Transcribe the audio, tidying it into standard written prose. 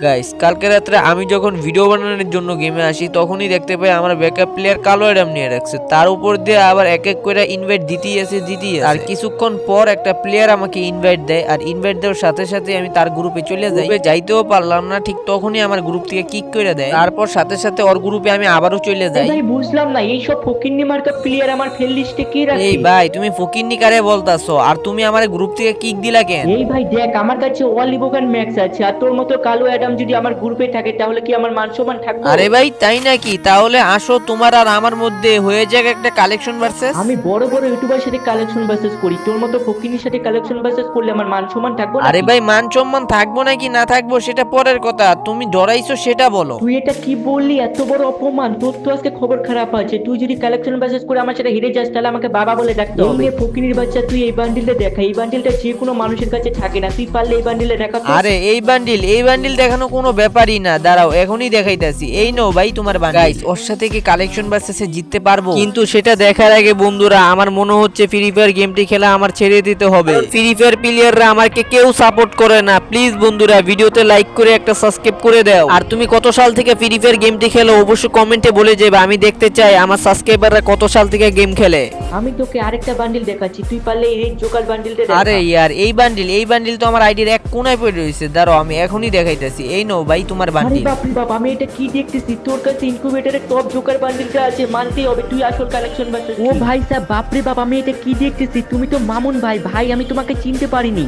Guys কালকে রাত্রে আমি যখন ভিডিও বানানোর জন্য গেমে আসি তখনই দেখতে পাই আমার ব্যাকআপ প্লেয়ার কালো অ্যাডাম নিয়ে রাখছে, তার উপর দিয়ে আবার এক এক করে ইনভাইট দিতেই আছে। আর কিছুক্ষণ পর একটা প্লেয়ার আমাকে ইনভাইট দেয়, আর ইনভাইট দেওয়ার সাথে সাথে আমি তার গ্রুপে চলে যাই। যাইতেও পারলাম না, ঠিক তখনই আমার গ্রুপ থেকে কিক করে দেয়। তারপর সাথে সাথে ওর গ্রুপে আমি আবারও চলে যাই। ভাই বুঝলাম না, এই সব ফকিন্নি মার্কা প্লেয়ার আমার ফ্রেন্ড লিস্টে কে রাখছে? এই ভাই তুমি ফকিন্নি কারে বলতাছো, আর তুমি আমার গ্রুপ থেকে কিক দিলা কেন? এই ভাই দেখ, আমার কাছে অলিবোগান ম্যাক্স আছে, আর তোর মতো কালো অ্যাডাম যদি আমার গ্রুপে থাকে তাহলে কি আমার মান সম্মান থাকবে? আরে ভাই তাই নাকি? তাহলে আসো তোমার আর আমার মধ্যে হয়ে যাক একটা কালেকশন ভার্সেস। আমি বড় বড় ইউটিউবার সাথে কালেকশন ভার্সেস করি, তোর মতো ফকিন্নির সাথে কালেকশন ভার্সেস করলে আমার মান সম্মান থাকবে না? আরে ভাই মান সম্মান থাকবো নাকি না থাকবো সেটা পরের কথা, তুমি ডরাইছো সেটা বলো। তুই এটা কি বললি? এত বড় অপমান! তোর তো আজকে খবর খারাপ আছে। তুই যদি কালেকশন ভার্সেস করে আমার সাথে হেরে যাস তাহলে আমাকে বাবা বলে ডাকতে হবে। এই ফকিনির বাচ্চা, তুই এই বান্ডিলটা দেখা। এই বান্ডিলটা যে কোনো মানুষের কাছে থাকে না, তুই পারলে এই বান্ডিলটা দেখা তো। আরে এই বান্ডিল দেখানো কোনো ব্যাপারই না, দাঁড়াও এখনই দেখাইতাছি। এই নাও ভাই তোমার বান্ডিল। গাইস ওর সাথে কি কালেকশন ভার্সেসে জিততে পারবো? কিন্তু সেটা দেখার আগে বন্ধুরা আমার মনে হচ্ছে ফ্রি ফায়ার গেমটি খেলা আমার ছেড়ে দিতে হবে। ফ্রি ফায়ার প্লেয়াররা আমাকে কেউ সাপোর্ট করে না। প্লিজ বন্ধুরা ভিডিওতে লাইক করে একটা সাবস্ক্রাইব করে দাও। আর তুমি কত সাল থেকে ফ্রি ফায়ার গেমটি খেলো অবশ্যই কমেন্টে বলে যাবে, আমি দেখতে চাই আমার সাবস্ক্রাইবাররা কত সাল থেকে গেম খেলে। আমি তোকে আরেকটা বান্ডিল দেখাচ্ছি, তুই পারলে এই রেড জোকার বান্ডিলটা দেখা। আরে ইয়ার এই বান্ডিল তো আমার আইডির এক কোনায় পড়ে রয়েছে, দাঁড়াও আমি এখনই দেখাইতেছি। এই নাও ভাই তোমার আরে বান্ডিল। বাপ রে বাপ, আমি এটা কি দেখতেছি? তোর কাছে ইনকিউবেটরের টপ জোকার বান্ডিলটা আছে, মানতেই হবে তুই আসল কালেকশন ভার্সেস। ও ভাই সাহেব, বাপ রে বাপ, আমি এটা কি দেখতেছি? তুমি তো মামুন ভাই। ভাই আমি তোমাকে চিনতে পারিনি।